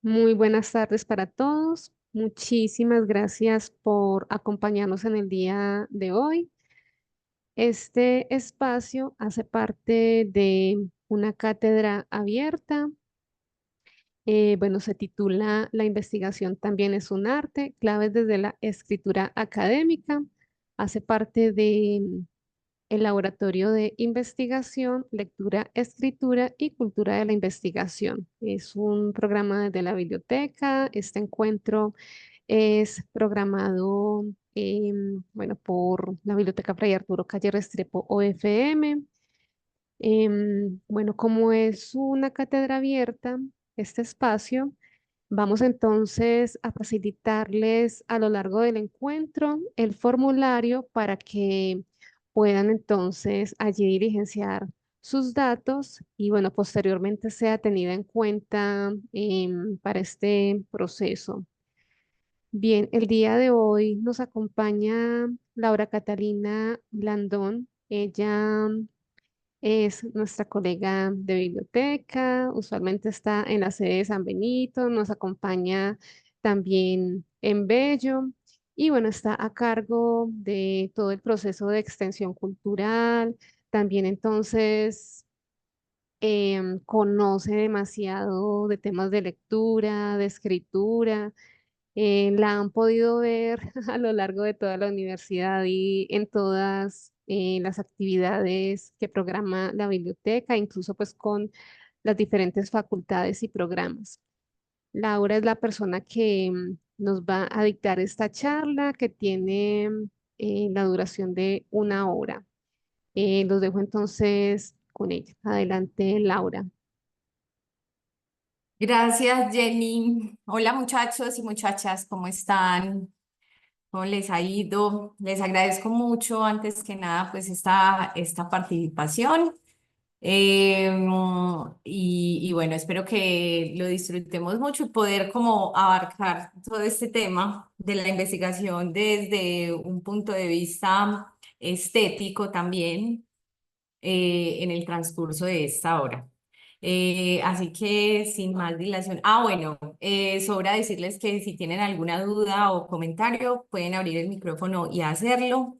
Muy buenas tardes para todos. Muchísimas gracias por acompañarnos en el día de hoy. Este espacio hace parte de una cátedra abierta. Bueno, se titula La investigación también es un arte, claves desde la escritura académica. Hace parte de el Laboratorio de Investigación, Lectura, Escritura y Cultura de la Investigación. Es un programa de la biblioteca. Este encuentro es programado, bueno, por la Biblioteca Fray Arturo Calle Restrepo OFM. Bueno, como es una cátedra abierta, este espacio, vamos entonces a facilitarles a lo largo del encuentro el formulario para que puedan entonces allí diligenciar sus datos y bueno, posteriormente sea tenida en cuenta para este proceso. Bien, el día de hoy nos acompaña Laura Catalina Blandón. Ella es nuestra colega de biblioteca, usualmente está en la sede de San Benito, nos acompaña también en Bello y bueno, está a cargo de todo el proceso de extensión cultural. También entonces conoce demasiado de temas de lectura, de escritura. La han podido ver a lo largo de toda la universidad y en todas las actividades que programa la biblioteca, incluso pues con las diferentes facultades y programas. Laura es la persona que nos va a dictar esta charla que tiene la duración de 1 hora. Los dejo entonces con ella. Adelante, Laura. Gracias, Jenny. Hola, muchachos y muchachas, ¿cómo están? ¿Cómo les ha ido? Les agradezco mucho, antes que nada, pues esta participación. Eh, y bueno, espero que lo disfrutemos mucho y poder como abarcar todo este tema de la investigación desde un punto de vista estético también en el transcurso de esta hora. Así que sin más dilación, bueno, sobra decirles que si tienen alguna duda o comentario, pueden abrir el micrófono y hacerlo.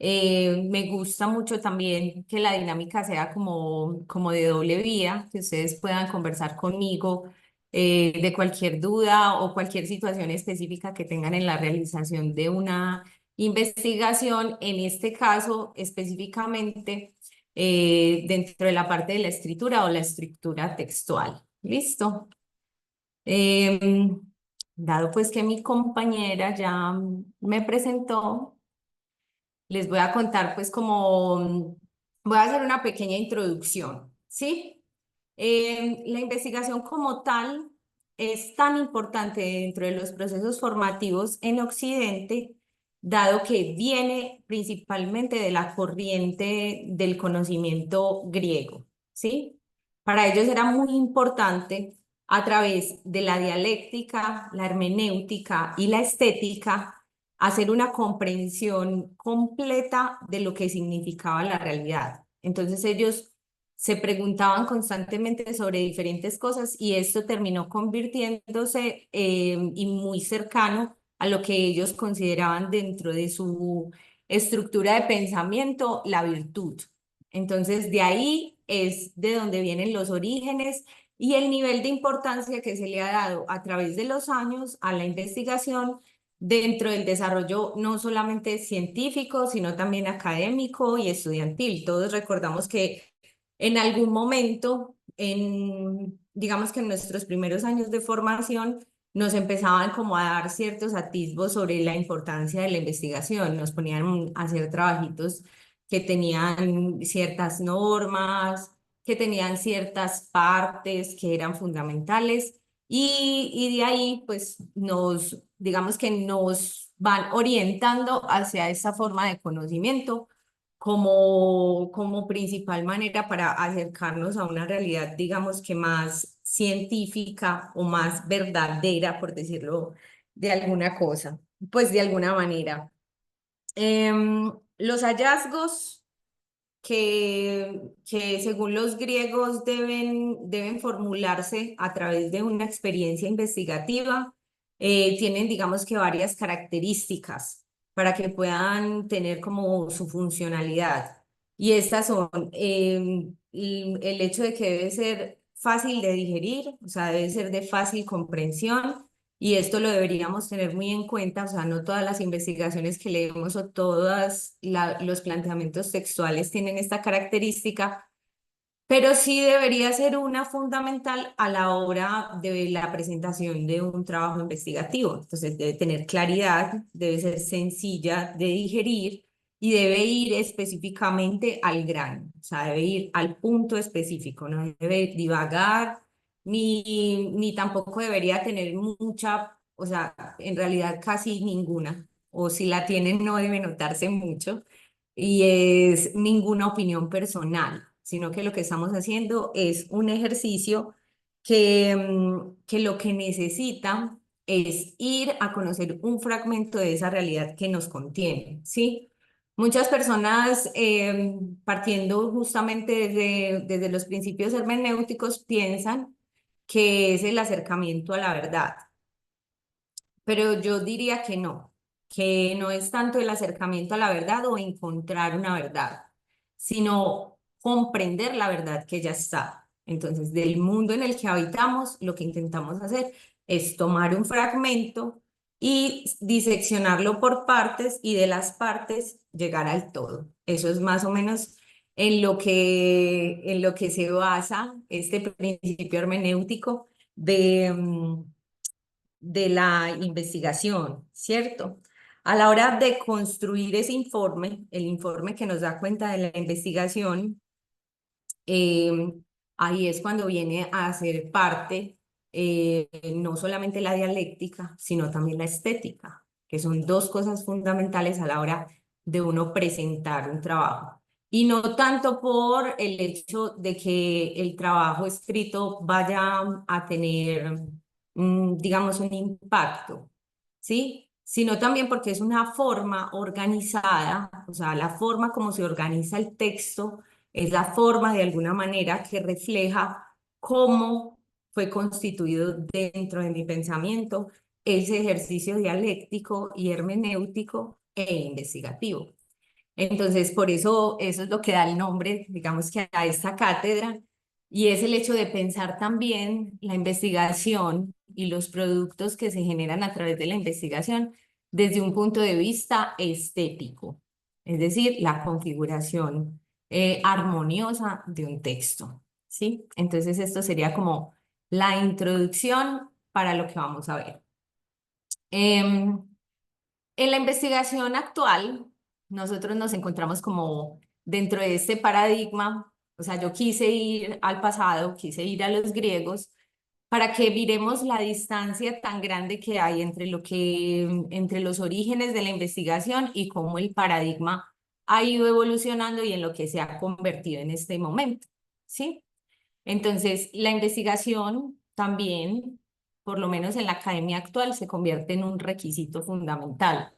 Me gusta mucho también que la dinámica sea como de doble vía, que ustedes puedan conversar conmigo de cualquier duda o cualquier situación específica que tengan en la realización de una investigación, en este caso específicamente dentro de la parte de la escritura o la escritura textual. ¿Listo? Em, Dado pues que mi compañera ya me presentó, les voy a contar pues voy a hacer una pequeña introducción, ¿sí? La investigación como tal es tan importante dentro de los procesos formativos en Occidente, dado que viene principalmente de la corriente del conocimiento griego, ¿sí? Para ellos era muy importante a través de la dialéctica, la hermenéutica y la estética hacer una comprensión completa de lo que significaba la realidad. Entonces ellos se preguntaban constantemente sobre diferentes cosas y esto terminó convirtiéndose y muy cercano a lo que ellos consideraban dentro de su estructura de pensamiento la virtud. Entonces de ahí es de donde vienen los orígenes y el nivel de importancia que se le ha dado a través de los años a la investigación dentro del desarrollo no solamente científico, sino también académico y estudiantil. Todos recordamos que en algún momento, digamos que en nuestros primeros años de formación, nos empezaban como a dar ciertos atisbos sobre la importancia de la investigación, nos ponían a hacer trabajitos que tenían ciertas normas, que tenían ciertas partes que eran fundamentales y de ahí pues digamos que nos van orientando hacia esa forma de conocimiento como principal manera para acercarnos a una realidad, digamos que más científica o más verdadera, por decirlo de alguna cosa, pues de alguna manera. Los hallazgos que según los griegos deben formularse a través de una experiencia investigativa, tienen, digamos que varias características para que puedan tener como su funcionalidad. Y estas son el hecho de que debe ser fácil de digerir, o sea, debe ser de fácil comprensión. Y esto lo deberíamos tener muy en cuenta, o sea, no todas las investigaciones que leemos o todos los planteamientos textuales tienen esta característica, pero sí debería ser una fundamental a la hora de la presentación de un trabajo investigativo. Entonces debe tener claridad, debe ser sencilla de digerir y debe ir específicamente al grano, o sea, debe ir al punto específico, no debe divagar ni tampoco debería tener mucha, o sea, en realidad casi ninguna, o si la tienen no debe notarse mucho y es ninguna opinión personal, sino que lo que estamos haciendo es un ejercicio que lo que necesita es ir a conocer un fragmento de esa realidad que nos contiene, ¿sí? Muchas personas, partiendo justamente desde los principios hermenéuticos, piensan que es el acercamiento a la verdad, pero yo diría que no es tanto el acercamiento a la verdad o encontrar una verdad, sino comprender la verdad que ya está. Entonces, del mundo en el que habitamos, lo que intentamos hacer es tomar un fragmento y diseccionarlo por partes y de las partes llegar al todo. Eso es más o menos en lo que se basa este principio hermenéutico de la investigación, ¿cierto? A la hora de construir ese informe, el informe que nos da cuenta de la investigación, eh, ahí es cuando viene a ser parte no solamente la dialéctica, sino también la estética, que son dos cosas fundamentales a la hora de uno presentar un trabajo. Y no tanto por el hecho de que el trabajo escrito vaya a tener, digamos, un impacto, ¿sí? Sino también porque es una forma organizada, o sea, la forma como se organiza el texto es la forma de alguna manera que refleja cómo fue constituido dentro de mi pensamiento ese ejercicio dialéctico y hermenéutico e investigativo. Entonces, por eso eso es lo que da el nombre, digamos que a esta cátedra, y es el hecho de pensar también la investigación y los productos que se generan a través de la investigación desde un punto de vista estético, es decir, la configuración armoniosa de un texto, ¿sí? Entonces, esto sería como la introducción para lo que vamos a ver. En la investigación actual, nosotros nos encontramos como dentro de este paradigma, o sea, yo quise ir al pasado, quise ir a los griegos, para que miremos la distancia tan grande que hay entre los orígenes de la investigación y cómo el paradigma ha ido evolucionando y en lo que se ha convertido en este momento, ¿sí? Entonces, la investigación también, por lo menos en la academia actual, se convierte en un requisito fundamental.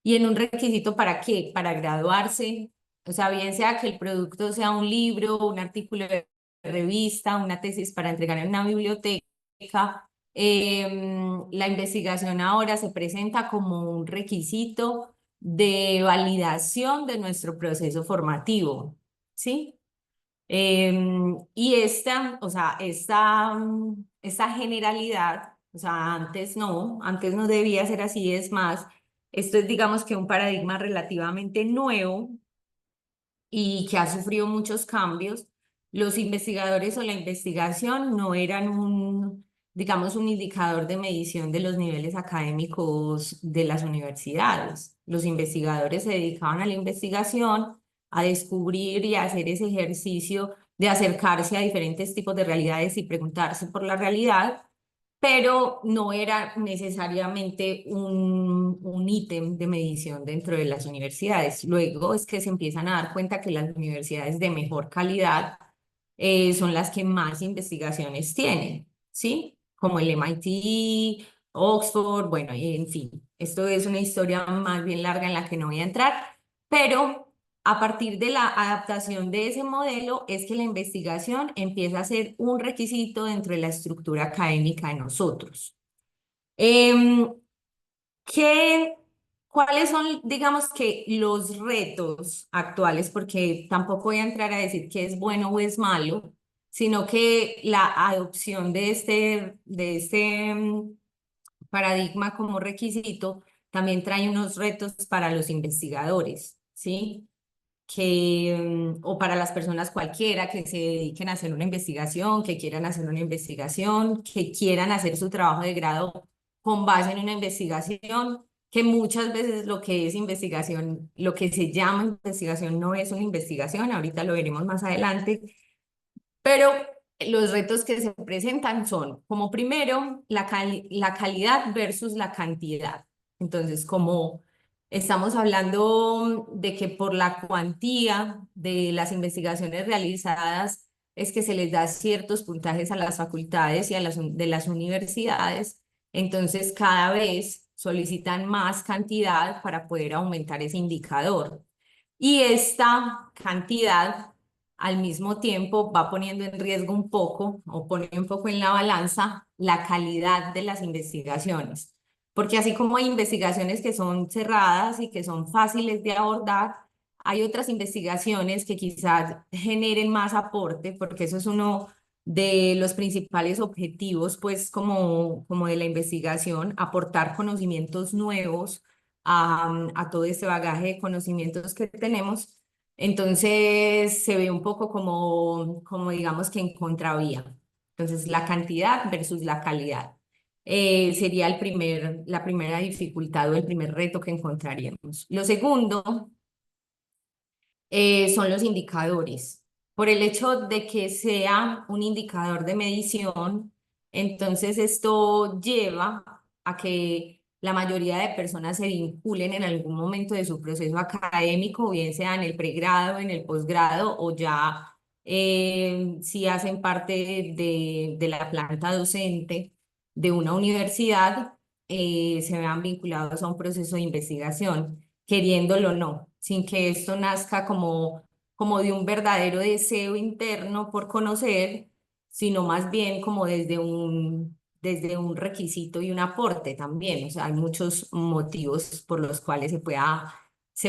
¿Y en un requisito para qué? Para graduarse, o sea, bien sea que el producto sea un libro, un artículo de revista, una tesis para entregar en una biblioteca. La investigación ahora se presenta como un requisito de validación de nuestro proceso formativo, ¿sí? Y o sea, esta generalidad, o sea, antes no debía ser así, es más, esto es digamos que un paradigma relativamente nuevo y que ha sufrido muchos cambios. Los investigadores o la investigación no eran digamos, un indicador de medición de los niveles académicos de las universidades. Los investigadores se dedicaban a la investigación, a descubrir y a hacer ese ejercicio de acercarse a diferentes tipos de realidades y preguntarse por la realidad, pero no era necesariamente un ítem de medición dentro de las universidades. Luego es que se empiezan a dar cuenta que las universidades de mejor calidad son las que más investigaciones tienen, ¿sí? Como el MIT, Oxford, bueno, y en fin, esto es una historia más bien larga en la que no voy a entrar, pero A partir de la adaptación de ese modelo es que la investigación empieza a ser un requisito dentro de la estructura académica de nosotros. Em, ¿Qué, cuáles son, digamos que, los retos actuales? Porque tampoco voy a entrar a decir que es bueno o es malo, sino que la adopción de este paradigma como requisito también trae unos retos para los investigadores, ¿sí? O para las personas cualquiera que se dediquen a hacer una investigación, que quieran hacer una investigación, que quieran hacer su trabajo de grado con base en una investigación, que muchas veces lo que es investigación, lo que se llama investigación no es una investigación, ahorita lo veremos más adelante, pero los retos que se presentan son, como primero, la calidad versus la cantidad. Entonces, como estamos hablando de que por la cuantía de las investigaciones realizadas es que se les da ciertos puntajes a las facultades y a de las universidades, entonces cada vez solicitan más cantidad para poder aumentar ese indicador. Y esta cantidad al mismo tiempo va poniendo en riesgo un poco o pone un poco en la balanza la calidad de las investigaciones. Porque así como hay investigaciones que son cerradas y que son fáciles de abordar, hay otras investigaciones que quizás generen más aporte, porque eso es uno de los principales objetivos, pues como de la investigación, aportar conocimientos nuevos a todo este bagaje de conocimientos que tenemos. Entonces se ve un poco como digamos que en contravía. Entonces la cantidad versus la calidad sería la primera dificultad o el primer reto que encontraríamos. Lo segundo son los indicadores. Por el hecho de que sea un indicador de medición, entonces esto lleva a que la mayoría de personas se vinculen en algún momento de su proceso académico, bien sea en el pregrado, en el posgrado o ya si hacen parte de la planta docente de una universidad, se vean vinculados a un proceso de investigación queriéndolo o no, sin que esto nazca como de un verdadero deseo interno por conocer, sino más bien como desde un requisito y un aporte también. O sea, hay muchos motivos por los cuales se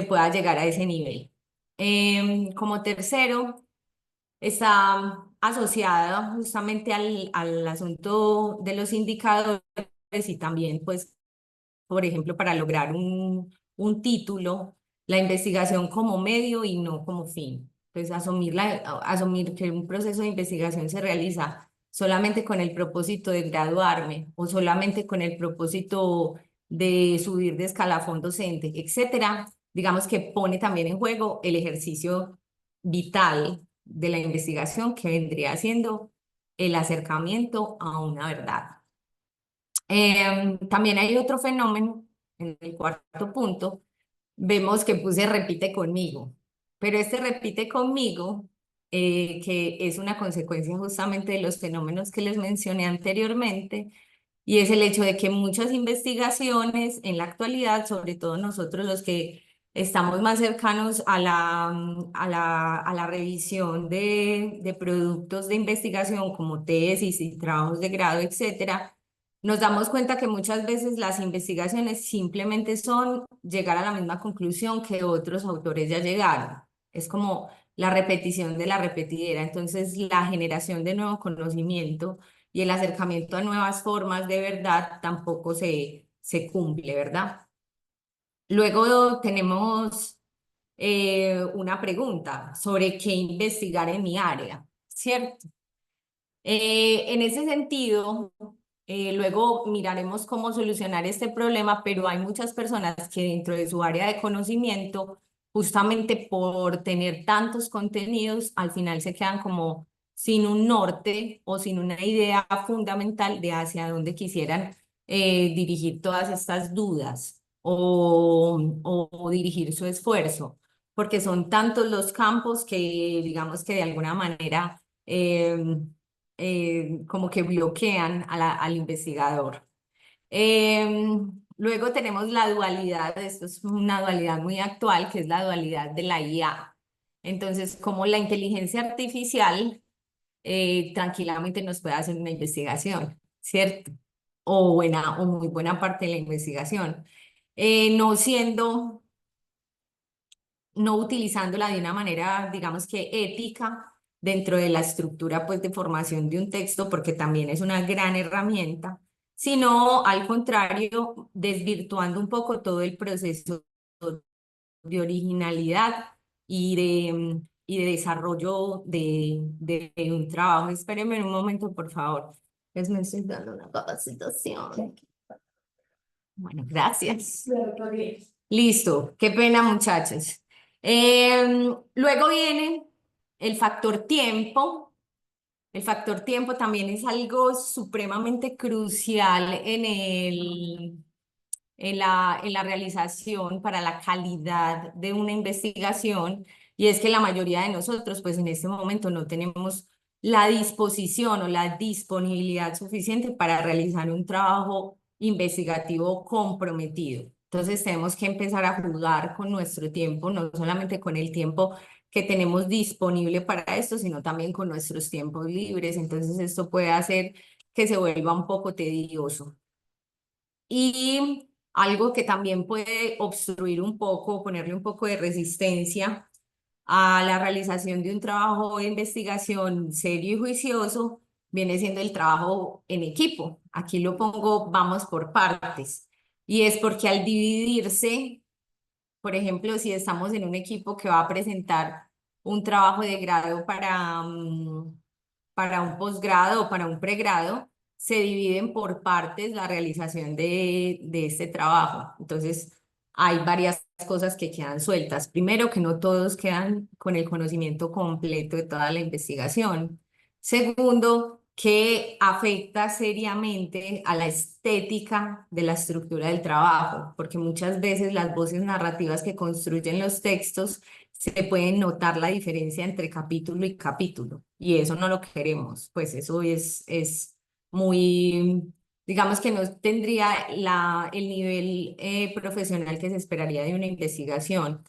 pueda llegar a ese nivel. Como tercero, está asociada justamente al asunto de los indicadores y también, pues, por ejemplo, para lograr un título, la investigación como medio y no como fin. Pues asumir que un proceso de investigación se realiza solamente con el propósito de graduarme o solamente con el propósito de subir de escalafón docente, etcétera, digamos que pone también en juego el ejercicio vital de la investigación que vendría siendo el acercamiento a una verdad. También hay otro fenómeno, en el cuarto punto, vemos que puse repite conmigo, pero este repite conmigo, que es una consecuencia justamente de los fenómenos que les mencioné anteriormente, y es el hecho de que muchas investigaciones en la actualidad, sobre todo nosotros los que estamos más cercanos a la revisión de productos de investigación como tesis y trabajos de grado, etcétera, nos damos cuenta que muchas veces las investigaciones simplemente son llegar a la misma conclusión que otros autores ya llegaron. Es como la repetición de la repetidera. Entonces, la generación de nuevo conocimiento y el acercamiento a nuevas formas de verdad tampoco se cumple, ¿verdad? Luego tenemos una pregunta sobre qué investigar en mi área, ¿cierto? En ese sentido, luego miraremos cómo solucionar este problema, pero hay muchas personas que dentro de su área de conocimiento, justamente por tener tantos contenidos, al final se quedan como sin un norte o sin una idea fundamental de hacia dónde quisieran dirigir todas estas dudas o dirigir su esfuerzo, porque son tantos los campos que digamos que de alguna manera como que bloquean al investigador. Luego tenemos la dualidad, esto es una dualidad muy actual, que es la dualidad de la IA. Entonces, como la inteligencia artificial tranquilamente nos puede hacer una investigación, ¿cierto? O muy buena parte de la investigación. No siendo, no utilizándola de una manera, digamos que ética dentro de la estructura pues de formación de un texto, porque también es una gran herramienta, sino al contrario, desvirtuando un poco todo el proceso de originalidad y de desarrollo de un trabajo. Espérenme un momento, por favor. Les me estoy dando una capacitación. Bueno, gracias. Listo, qué pena, muchachos. Luego viene el factor tiempo. El factor tiempo también es algo supremamente crucial en la realización para la calidad de una investigación, y es que la mayoría de nosotros, pues en este momento no tenemos la disposición o la disponibilidad suficiente para realizar un trabajo investigativo comprometido. Entonces tenemos que empezar a jugar con nuestro tiempo, no solamente con el tiempo que tenemos disponible para esto, sino también con nuestros tiempos libres. Entonces esto puede hacer que se vuelva un poco tedioso. Y algo que también puede obstruir un poco, ponerle un poco de resistencia a la realización de un trabajo de investigación serio y juicioso, viene siendo el trabajo en equipo. Aquí lo pongo, vamos por partes. Y es porque al dividirse, por ejemplo, si estamos en un equipo que va a presentar un trabajo de grado para un posgrado o para un pregrado, se dividen por partes la realización de este trabajo. Entonces, hay varias cosas que quedan sueltas. Primero, que no todos quedan con el conocimiento completo de toda la investigación. Segundo, que afecta seriamente a la estética de la estructura del trabajo, porque muchas veces las voces narrativas que construyen los textos se pueden notar la diferencia entre capítulo y capítulo, y eso no lo queremos, pues eso es muy, digamos que no tendría el nivel profesional que se esperaría de una investigación.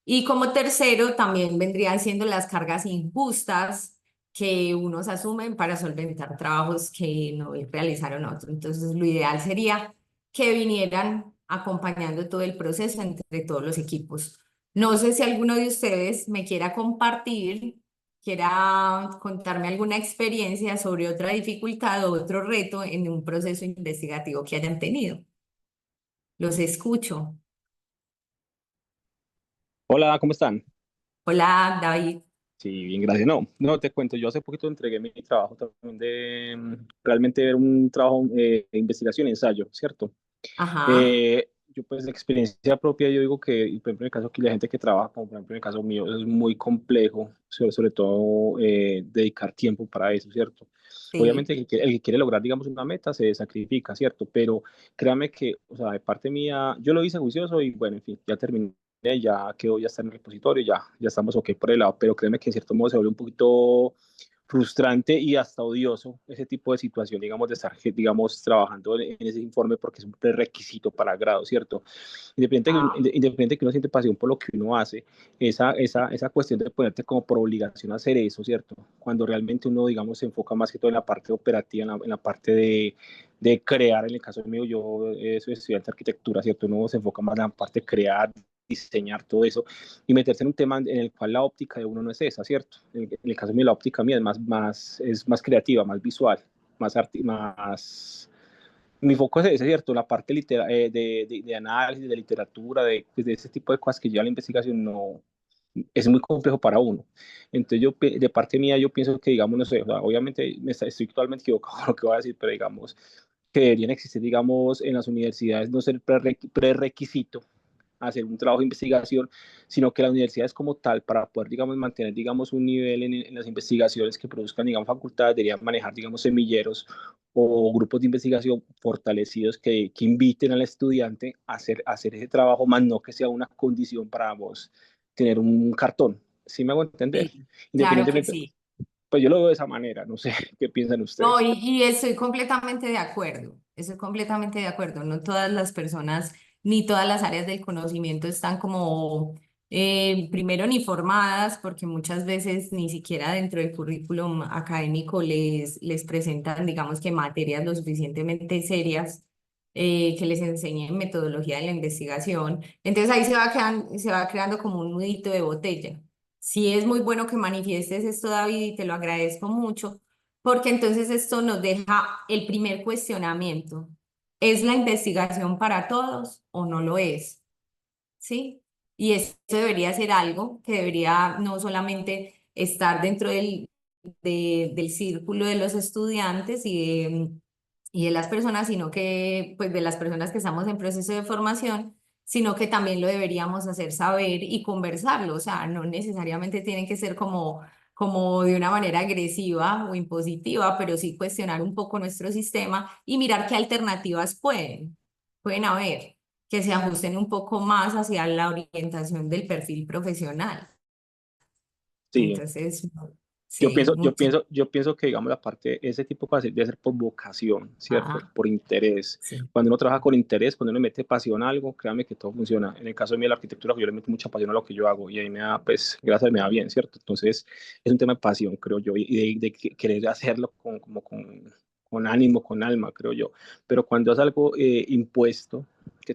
Y como tercero, también vendrían siendo las cargas injustas que unos asumen para solventar trabajos que no realizaron otros. Entonces, lo ideal sería que vinieran acompañando todo el proceso entre todos los equipos. No sé si alguno de ustedes me quiera compartir, quiera contarme alguna experiencia sobre otra dificultad o otro reto en un proceso investigativo que hayan tenido. Los escucho. Hola, ¿cómo están? Hola, David. Sí, bien, gracias. No, te cuento, yo hace poquito entregué mi trabajo también realmente era un trabajo de investigación y ensayo, ¿cierto? Ajá. Yo pues de experiencia propia, yo digo que, y por ejemplo en el caso aquí la gente que trabaja, como por ejemplo en el caso mío, es muy complejo, sobre todo dedicar tiempo para eso, ¿cierto? Sí. Obviamente el que quiere lograr, digamos, una meta se sacrifica, ¿cierto? Pero créame que, o sea, de parte mía, yo lo hice juicioso y bueno, en fin, ya terminé, ya quedó, ya está en el repositorio, ya estamos ok por el lado, pero créeme que en cierto modo se vuelve un poquito frustrante y hasta odioso ese tipo de situación, digamos, de estar, digamos, trabajando en ese informe porque es un prerequisito para grado, ¿cierto? Ah, Independiente que uno siente pasión por lo que uno hace, esa cuestión de ponerte como por obligación a hacer eso, ¿cierto? Cuando realmente uno, digamos, se enfoca más que todo en la parte operativa, en la parte de crear, en el caso mío, yo soy estudiante de arquitectura, ¿cierto? Uno se enfoca más en la parte de crear, diseñar todo eso y meterse en un tema en el cual la óptica de uno no es esa, ¿cierto? En el caso mío, la óptica mía es más creativa, más visual, más mi foco es ese, ¿cierto? La parte de análisis, de literatura, pues, de ese tipo de cosas que lleva la investigación, no es muy complejo para uno. Entonces, de parte mía, yo pienso que, digamos, no sé, o sea, obviamente estoy totalmente equivocado con lo que voy a decir, pero digamos que deberían existir, digamos, en las universidades no ser prerequisito hacer un trabajo de investigación, sino que las universidades como tal, para poder, digamos, mantener, digamos, un nivel en las investigaciones que produzcan, digamos, facultades, deberían manejar, digamos, semilleros o grupos de investigación fortalecidos que inviten al estudiante a hacer ese trabajo, más no que sea una condición para vos tener un cartón. ¿Sí me hago entender? sí, claro que Independientemente, sí. pues yo lo veo de esa manera, no sé qué piensan No, ustedes. y estoy completamente de acuerdo. estoy completamente de acuerdo. No todas las personas ni todas las áreas del conocimiento están como, primero, ni formadas, porque muchas veces ni siquiera dentro del currículum académico les presentan, digamos que materias lo suficientemente serias, que les enseñen metodología de la investigación. Entonces ahí se va creando como un nudito de botella. Sí es muy bueno que manifiestes esto, David, y te lo agradezco mucho, porque entonces esto nos deja el primer cuestionamiento. ¿Es la investigación para todos o no lo es? ¿Sí? Y esto debería ser algo que debería no solamente estar dentro del círculo de los estudiantes y de las personas, sino que, pues, de las personas que estamos en proceso de formación, sino que también lo deberíamos hacer saber y conversarlo. O sea, no necesariamente tienen que ser como de una manera agresiva o impositiva, pero sí cuestionar un poco nuestro sistema y mirar qué alternativas pueden haber que se ajusten un poco más hacia la orientación del perfil profesional. Sí. Entonces, Yo sí, pienso, yo mucho. pienso, yo pienso que, digamos, la parte, ese tipo de cosas debe ser por vocación, ¿cierto? Ah, Por interés. sí. Cuando uno trabaja con interés, cuando uno le mete pasión a algo, créame que todo funciona. En el caso de mí, la arquitectura, yo le meto mucha pasión a lo que yo hago y ahí me da, pues, gracias, me da bien, ¿cierto? Entonces, es un tema de pasión, creo yo, y de querer hacerlo con ánimo, con alma, creo yo. Pero cuando es algo impuesto, Ujú. que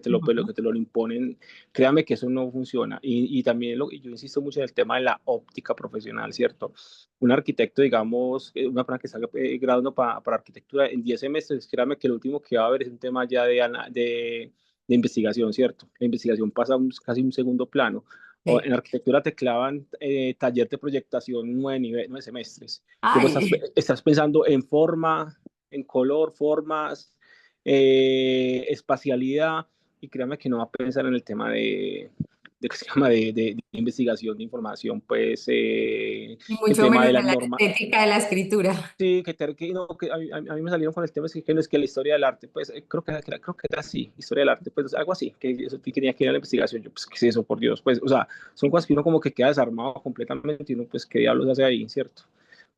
te lo imponen, créame que eso no funciona. Y también yo insisto mucho en el tema de la óptica profesional, ¿cierto? Un arquitecto, digamos, una persona que está graduando para arquitectura en 10 semestres, créame que lo último que va a haber es un tema ya de investigación, ¿cierto? La investigación pasa casi un segundo plano. O Sí. en arquitectura te clavan taller de proyectación 9 semestres. Tiempo Ay, estás pensando en forma, en color, formas, espacialidad, y créame que no va a pensar en el tema ¿qué se llama? De investigación de información, pues y el mucho tema de menos la en la norma. estética de la escritura. Sí, no, que a mí me salieron con el tema, que no es que la historia del arte, pues creo que era así, historia del arte, pues algo así, que eso que tenía que ir a la investigación. Yo, pues, ¿qué es eso, por Dios? Pues, o sea, son cosas que uno como que queda desarmado completamente y uno, pues, ¿qué diablos hace ahí, cierto?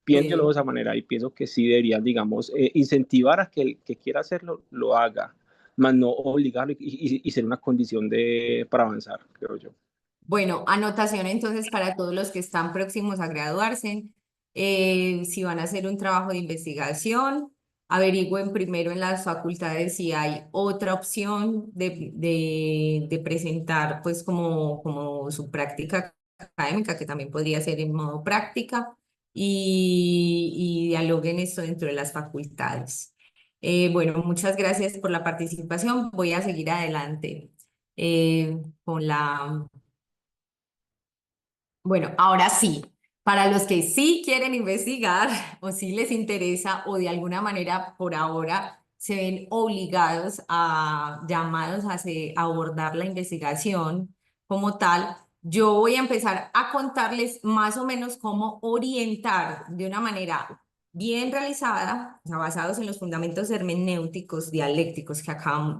Piénselo de Sí. esa manera y pienso que sí deberían, digamos, incentivar a que el que quiera hacerlo lo haga, más no obligarlo y ser una condición para avanzar, creo yo. Bueno, anotación entonces para todos los que están próximos a graduarse. Si van a hacer un trabajo de investigación, averigüen primero en las facultades si hay otra opción de presentar, pues, como su práctica académica, que también podría ser en modo práctica, y dialoguen esto dentro de las facultades. Bueno, muchas gracias por la participación. Voy a seguir adelante con la... Bueno, ahora sí, para los que sí quieren investigar o sí les interesa o de alguna manera por ahora se ven obligados llamados a abordar la investigación como tal, yo voy a empezar a contarles más o menos cómo orientar de una manera bien realizada, o sea, basados en los fundamentos hermenéuticos, dialécticos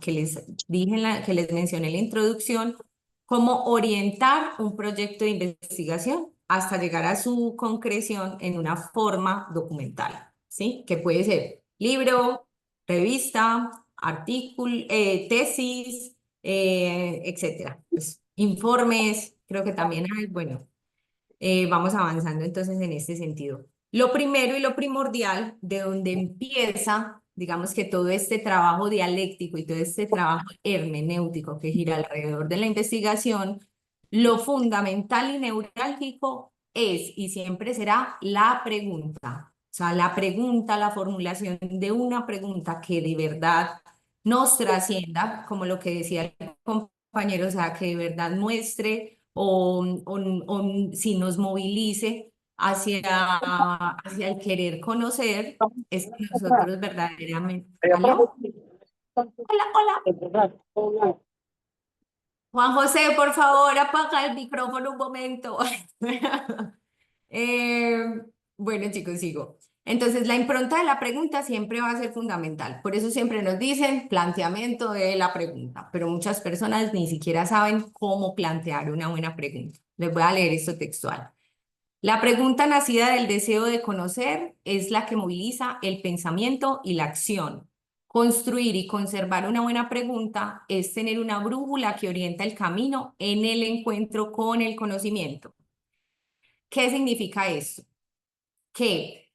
que les dije, que les mencioné en la introducción, cómo orientar un proyecto de investigación hasta llegar a su concreción en una forma documental, ¿sí? Que puede ser libro, revista, artículo, tesis, etcétera. Pues, informes, creo que también hay, bueno, vamos avanzando entonces en este sentido. Lo primero y lo primordial, de donde empieza, digamos que todo este trabajo dialéctico y todo este trabajo hermenéutico que gira alrededor de la investigación, lo fundamental y neurálgico es y siempre será la pregunta. O sea, la pregunta, la formulación de una pregunta que de verdad nos trascienda, como lo que decía el compañero, o sea, que de verdad muestre o si nos movilice hacia el querer conocer, es que nosotros verdaderamente... ¿Aló? Hola, hola. Juan José, por favor, apaga el micrófono un momento. Eh, bueno, chicos, sigo. Entonces, la impronta de la pregunta siempre va a ser fundamental. Por eso siempre nos dicen planteamiento de la pregunta, pero muchas personas ni siquiera saben cómo plantear una buena pregunta. Les voy a leer esto textual. La pregunta nacida del deseo de conocer es la que moviliza el pensamiento y la acción, Construir y conservar una buena pregunta es tener una brújula que orienta el camino en el encuentro con el conocimiento. ¿Qué significa esto? Que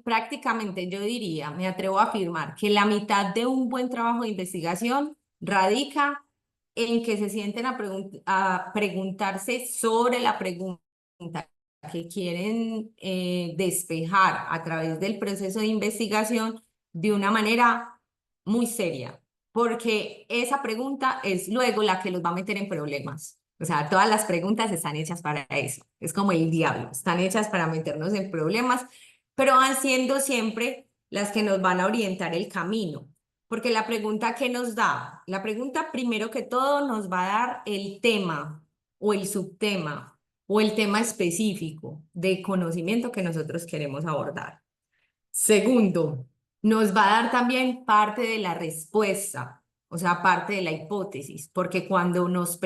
prácticamente yo diría, me atrevo a afirmar, que la mitad de un buen trabajo de investigación radica en que se sienten a preguntarse sobre la pregunta que quieren despejar a través del proceso de investigación de una manera muy seria, porque esa pregunta es luego la que los va a meter en problemas. O sea, todas las preguntas están hechas para eso. Es como el diablo, están hechas para meternos en problemas, pero van siendo siempre las que nos van a orientar el camino. Porque la pregunta que nos da, la pregunta primero que todo nos va a dar el tema o el subtema o el tema específico de conocimiento que nosotros queremos abordar. Segundo, nos va a dar también parte de la respuesta, o sea, parte de la hipótesis, porque cuando nos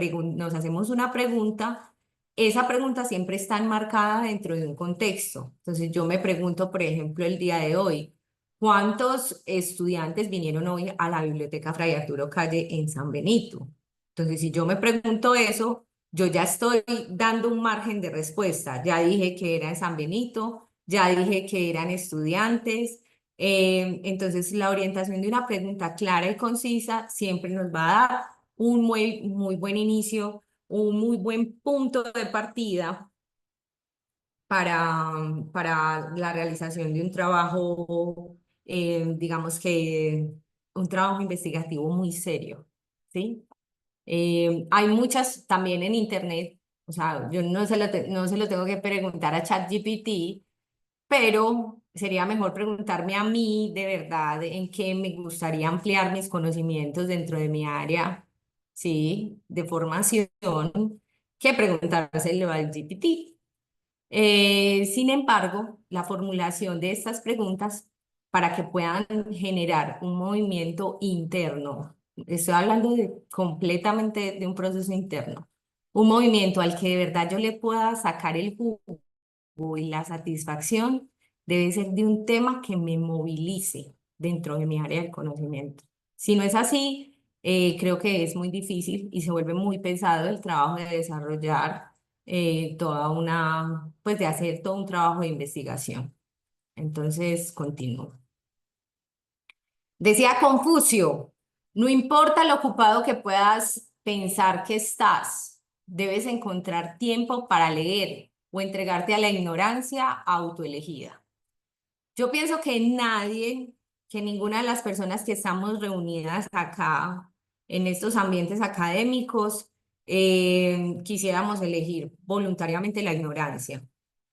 hacemos una pregunta, esa pregunta siempre está enmarcada dentro de un contexto. Entonces, yo me pregunto, por ejemplo, el día de hoy, ¿cuántos estudiantes vinieron hoy a la Biblioteca Fray Arturo Calle en San Benito? Entonces, si yo me pregunto eso, yo ya estoy dando un margen de respuesta. Ya dije que era en San Benito, ya dije que eran estudiantes. Entonces, la orientación de una pregunta clara y concisa siempre nos va a dar un muy buen inicio, un muy buen punto de partida para la realización de un trabajo, digamos que un trabajo investigativo muy serio, ¿sí? Hay muchas también en internet, o sea, yo no se lo tengo que preguntar a ChatGPT, pero sería mejor preguntarme a mí de verdad en qué me gustaría ampliar mis conocimientos dentro de mi área, ¿sí? De formación, que preguntárselo al GPT. Sin embargo, la formulación de estas preguntas para que puedan generar un movimiento interno, estoy hablando completamente de un proceso interno, un movimiento al que de verdad yo le pueda sacar el jugo y la satisfacción, debe ser de un tema que me movilice dentro de mi área del conocimiento. Si no es así, creo que es muy difícil y se vuelve muy pesado el trabajo de desarrollar pues de hacer todo un trabajo de investigación. Entonces, continúo. Decía Confucio, no importa lo ocupado que puedas pensar que estás, debes encontrar tiempo para leer o entregarte a la ignorancia autoelegida. Yo pienso que nadie, que ninguna de las personas que estamos reunidas acá en estos ambientes académicos, quisiéramos elegir voluntariamente la ignorancia.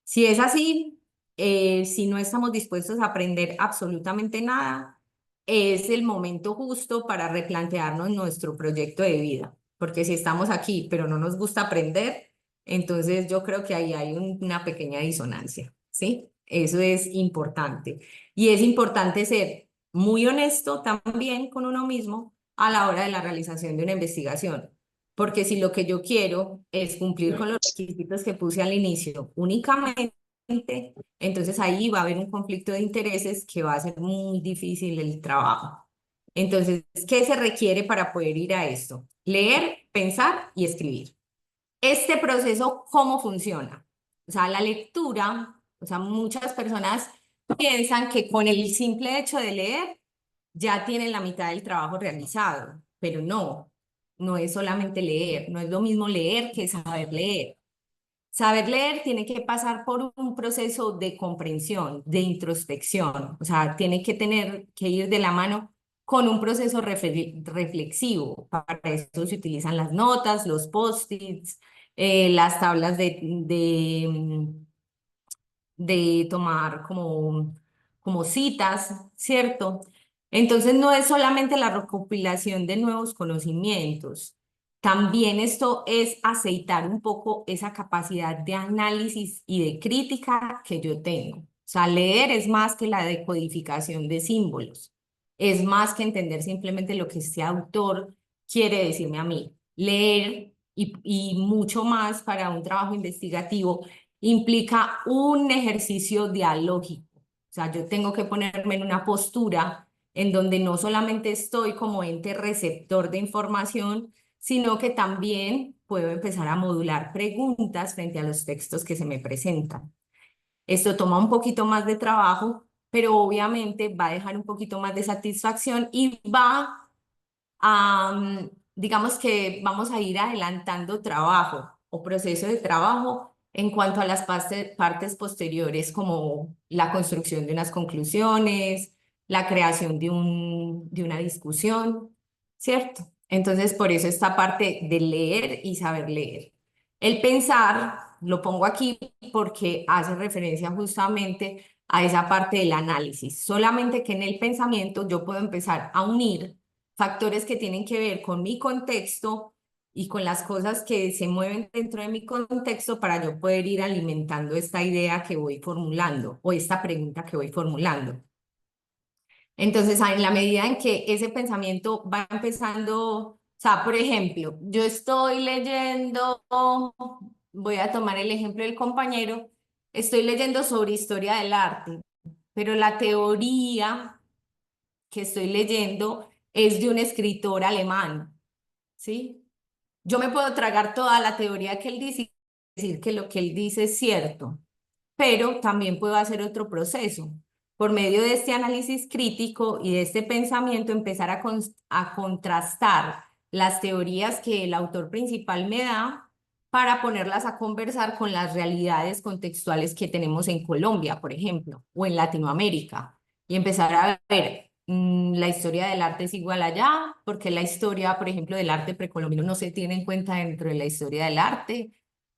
Si es así, si no estamos dispuestos a aprender absolutamente nada, es el momento justo para replantearnos nuestro proyecto de vida. Porque si estamos aquí, pero no nos gusta aprender, entonces yo creo que ahí hay una pequeña disonancia, ¿sí? Eso es importante. Y es importante ser muy honesto también con uno mismo a la hora de la realización de una investigación. Porque si lo que yo quiero es cumplir con los requisitos que puse al inicio únicamente, entonces ahí va a haber un conflicto de intereses que va a ser muy difícil el trabajo. Entonces, ¿qué se requiere para poder ir a esto? Leer, pensar y escribir. Este proceso, ¿cómo funciona? O sea, la lectura, o sea, muchas personas piensan que con el simple hecho de leer ya tienen la mitad del trabajo realizado, pero no, no es solamente leer, no es lo mismo leer que saber leer. Saber leer tiene que pasar por un proceso de comprensión, de introspección, o sea, tiene que tener que ir de la mano con un proceso reflexivo. Para eso se utilizan las notas, los post-its, las tablas de tomar como citas, ¿cierto? Entonces no es solamente la recopilación de nuevos conocimientos, también esto es aceitar un poco esa capacidad de análisis y de crítica que yo tengo. O sea, leer es más que la decodificación de símbolos, es más que entender simplemente lo que este autor quiere decirme a mí. Leer y mucho más para un trabajo investigativo implica un ejercicio dialógico. O sea, yo tengo que ponerme en una postura en donde no solamente estoy como ente receptor de información, sino que también puedo empezar a modular preguntas frente a los textos que se me presentan. Esto toma un poquito más de trabajo, pero obviamente va a dejar un poquito más de satisfacción y va a, digamos que vamos a ir adelantando trabajo o proceso de trabajo en cuanto a las partes posteriores, como la construcción de unas conclusiones, la creación de una discusión, ¿cierto? Entonces, por eso esta parte de leer y saber leer. El pensar, lo pongo aquí porque hace referencia justamente a esa parte del análisis. Solamente que en el pensamiento yo puedo empezar a unir factores que tienen que ver con mi contexto y con las cosas que se mueven dentro de mi contexto para yo poder ir alimentando esta idea que voy formulando o esta pregunta que voy formulando. Entonces, en la medida en que ese pensamiento va empezando, o sea, por ejemplo, yo estoy leyendo, voy a tomar el ejemplo del compañero, estoy leyendo sobre historia del arte, pero la teoría que estoy leyendo es de un escritor alemán, ¿sí? Yo me puedo tragar toda la teoría que él dice y decir que lo que él dice es cierto, pero también puedo hacer otro proceso. Por medio de este análisis crítico y de este pensamiento, empezar a contrastar las teorías que el autor principal me da para ponerlas a conversar con las realidades contextuales que tenemos en Colombia, por ejemplo, o en Latinoamérica, y empezar a ver, la historia del arte es igual allá, porque la historia, por ejemplo, del arte precolombino no se tiene en cuenta dentro de la historia del arte,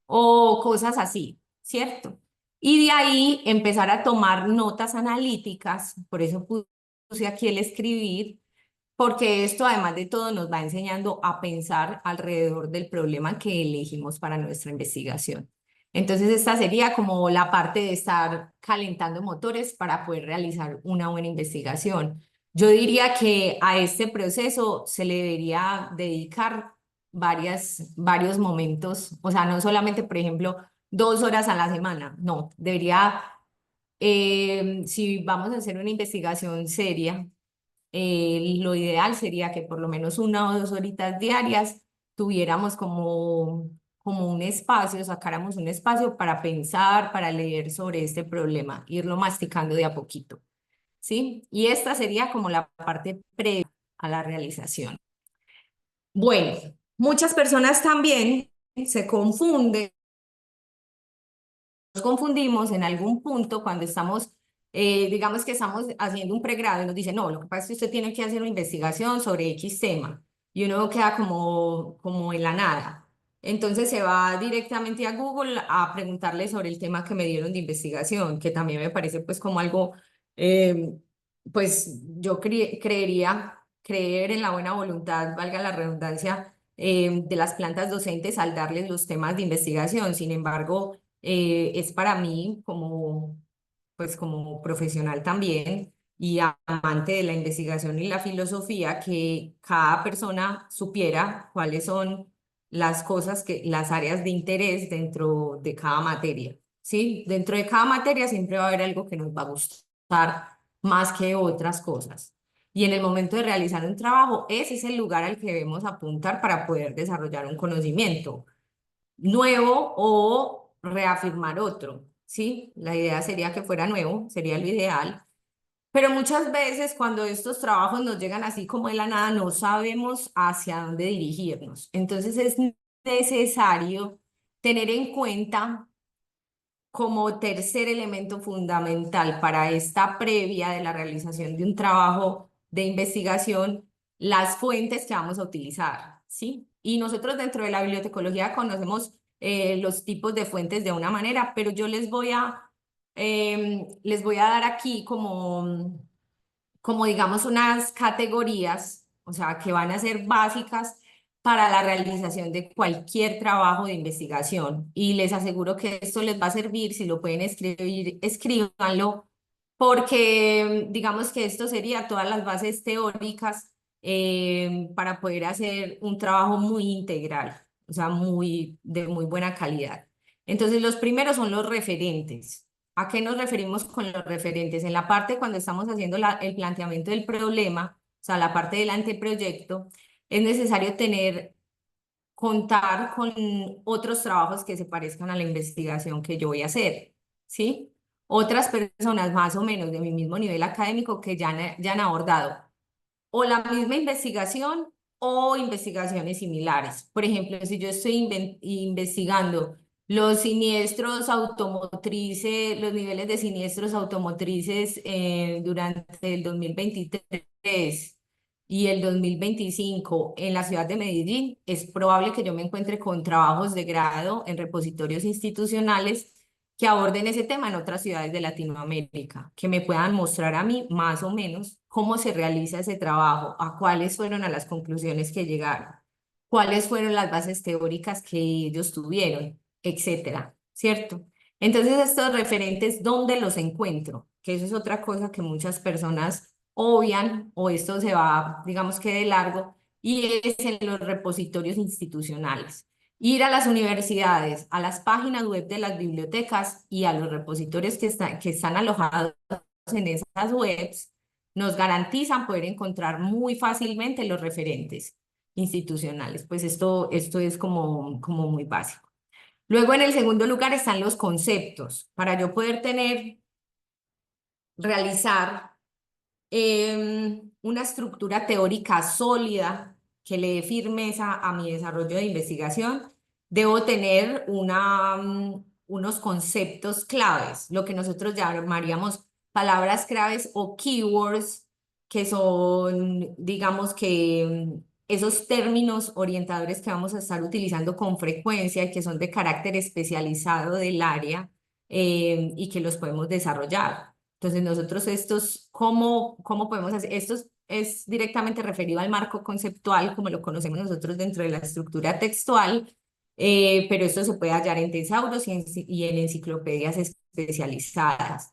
o cosas así, ¿cierto? Y de ahí empezar a tomar notas analíticas, por eso puse aquí el escribir, porque esto además de todo nos va enseñando a pensar alrededor del problema que elegimos para nuestra investigación. Entonces esta sería como la parte de estar calentando motores para poder realizar una buena investigación. Yo diría que a este proceso se le debería dedicar varios momentos, o sea, no solamente, por ejemplo, 2 horas a la semana, no, debería, si vamos a hacer una investigación seria, lo ideal sería que por lo menos 1 o 2 horitas diarias tuviéramos como un espacio, sacáramos un espacio para pensar, para leer sobre este problema, irlo masticando de a poquito, ¿sí? Y esta sería como la parte previa a la realización. Bueno, muchas personas también se confunden, nos confundimos en algún punto cuando estamos, digamos que estamos haciendo un pregrado y nos dicen, no, lo que pasa es que usted tiene que hacer una investigación sobre X tema y uno queda como en la nada. Entonces se va directamente a Google a preguntarle sobre el tema que me dieron de investigación, que también me parece pues como algo, eh, pues yo creería creer en la buena voluntad, valga la redundancia, de las plantas docentes al darles los temas de investigación. Sin embargo, es para mí como, pues como profesional también y amante de la investigación y la filosofía, que cada persona supiera cuáles son las cosas las áreas de interés dentro de cada materia, ¿sí? Dentro de cada materia siempre va a haber algo que nos va a gustar más que otras cosas. Y en el momento de realizar un trabajo, ese es el lugar al que debemos apuntar para poder desarrollar un conocimiento nuevo o reafirmar otro, ¿sí? La idea sería que fuera nuevo, sería lo ideal, pero muchas veces cuando estos trabajos nos llegan así como de la nada, no sabemos hacia dónde dirigirnos. Entonces es necesario tener en cuenta como tercer elemento fundamental para esta previa de la realización de un trabajo de investigación, las fuentes que vamos a utilizar, ¿sí? Y nosotros dentro de la bibliotecología conocemos los tipos de fuentes de una manera, pero yo les voy a dar aquí como digamos unas categorías, o sea, que van a ser básicas para la realización de cualquier trabajo de investigación. Y les aseguro que esto les va a servir, si lo pueden escribir, escríbanlo, porque digamos que esto sería todas las bases teóricas para poder hacer un trabajo muy integral, o sea, de muy buena calidad. Entonces, los primeros son los referentes. ¿A qué nos referimos con los referentes? En la parte cuando estamos haciendo el planteamiento del problema, o sea, la parte del anteproyecto, es necesario contar con otros trabajos que se parezcan a la investigación que yo voy a hacer, ¿sí? Otras personas más o menos de mi mismo nivel académico que ya han abordado o la misma investigación o investigaciones similares. Por ejemplo, si yo estoy investigando los siniestros automotrices, los niveles de siniestros automotrices durante el 2023 y el 2025 en la ciudad de Medellín, es probable que yo me encuentre con trabajos de grado en repositorios institucionales que aborden ese tema en otras ciudades de Latinoamérica, que me puedan mostrar a mí más o menos cómo se realiza ese trabajo, a cuáles fueron a las conclusiones que llegaron, cuáles fueron las bases teóricas que ellos tuvieron, etcétera, ¿cierto? Entonces, estos referentes, ¿dónde los encuentro? Que eso es otra cosa que muchas personas obvian o esto se va, digamos que de largo, y es en los repositorios institucionales. Ir a las universidades, a las páginas web de las bibliotecas y a los repositorios que están alojados en esas webs nos garantizan poder encontrar muy fácilmente los referentes institucionales. Pues esto es como muy básico. Luego, en el segundo lugar están los conceptos. Para yo poder realizar una estructura teórica sólida que le dé firmeza a mi desarrollo de investigación, debo tener unos conceptos claves, lo que nosotros llamaríamos palabras claves o keywords, que son, digamos que esos términos orientadores que vamos a estar utilizando con frecuencia y que son de carácter especializado del área y que los podemos desarrollar. Entonces, nosotros ¿cómo podemos hacer? Esto es directamente referido al marco conceptual, como lo conocemos nosotros dentro de la estructura textual, pero esto se puede hallar en tesauros y en enciclopedias especializadas.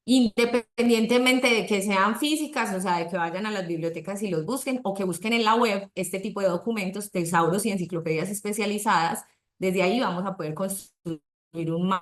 Independientemente de que sean físicas, o sea, de que vayan a las bibliotecas y los busquen, o que busquen en la web este tipo de documentos, tesauros y enciclopedias especializadas, desde ahí vamos a poder construir un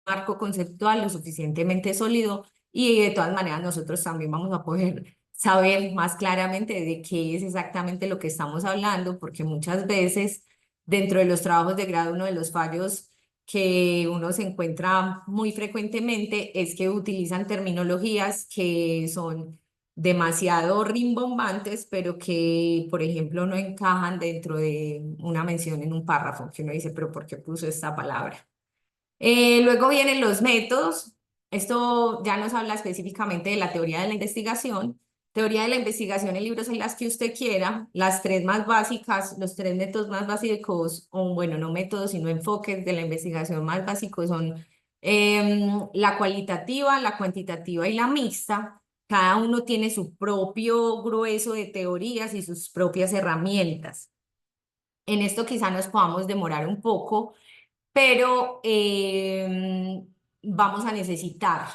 marco conceptual lo suficientemente sólido y de todas maneras nosotros también vamos a poder saber más claramente de qué es exactamente lo que estamos hablando, porque muchas veces dentro de los trabajos de grado uno de los fallos que uno se encuentra muy frecuentemente es que utilizan terminologías que son demasiado rimbombantes, pero que, por ejemplo, no encajan dentro de una mención en un párrafo, que uno dice, pero ¿por qué puso esta palabra? Luego vienen los métodos. Esto ya nos habla específicamente de la teoría de la investigación. Teoría de la investigación en libros en las que usted quiera. Las tres más básicas, los tres métodos más básicos, o bueno, no métodos, sino enfoques de la investigación más básicos son la cualitativa, la cuantitativa y la mixta. Cada uno tiene su propio grueso de teorías y sus propias herramientas. En esto quizá nos podamos demorar un poco pero vamos a necesitar,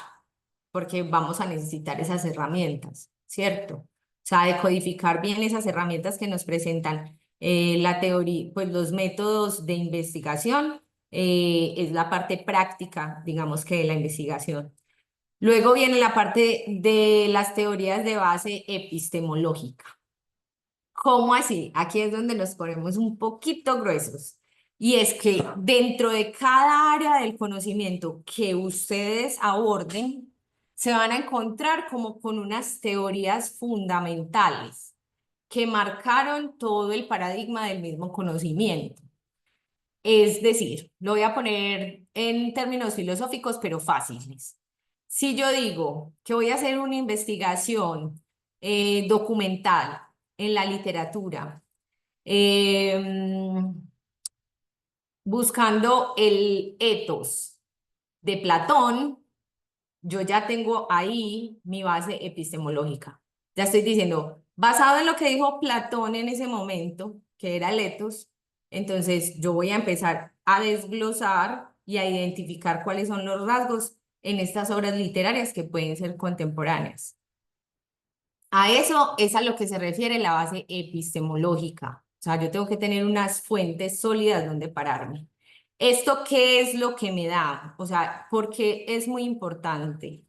porque vamos a necesitar esas herramientas, ¿cierto? O sea, decodificar bien esas herramientas que nos presentan la teoría, pues los métodos de investigación es la parte práctica, digamos que de la investigación. Luego viene la parte de las teorías de base epistemológica. ¿Cómo así? Aquí es donde nos ponemos un poquito gruesos. Y es que dentro de cada área del conocimiento que ustedes aborden, se van a encontrar como con unas teorías fundamentales que marcaron todo el paradigma del mismo conocimiento. Es decir, lo voy a poner en términos filosóficos, pero fáciles. Si yo digo que voy a hacer una investigación documental en la literatura, buscando el ethos de Platón, yo ya tengo ahí mi base epistemológica. Ya estoy diciendo, basado en lo que dijo Platón en ese momento, que era el ethos, entonces yo voy a empezar a desglosar y a identificar cuáles son los rasgos en estas obras literarias que pueden ser contemporáneas. A eso es a lo que se refiere la base epistemológica. O sea, yo tengo que tener unas fuentes sólidas donde pararme. ¿Esto qué es lo que me da? O sea, porque es muy importante.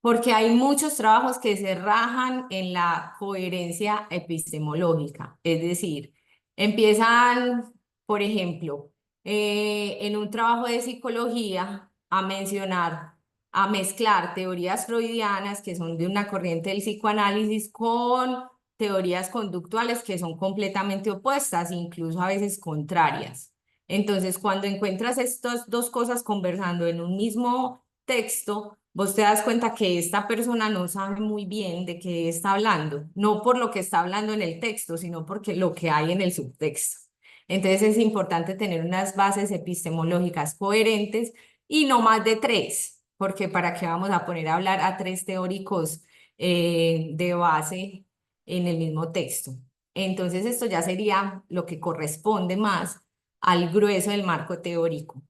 Porque hay muchos trabajos que se rajan en la coherencia epistemológica. Es decir, empiezan, por ejemplo, en un trabajo de psicología a mencionar, a mezclar teorías freudianas que son de una corriente del psicoanálisis con teorías conductuales que son completamente opuestas, incluso a veces contrarias. Entonces, cuando encuentras estas dos cosas conversando en un mismo texto, vos te das cuenta que esta persona no sabe muy bien de qué está hablando, no por lo que está hablando en el texto, sino porque lo que hay en el subtexto. Entonces es importante tener unas bases epistemológicas coherentes y no más de tres, porque para qué vamos a poner a hablar a tres teóricos de base en el mismo texto. Entonces esto ya sería lo que corresponde más al grueso del marco teórico.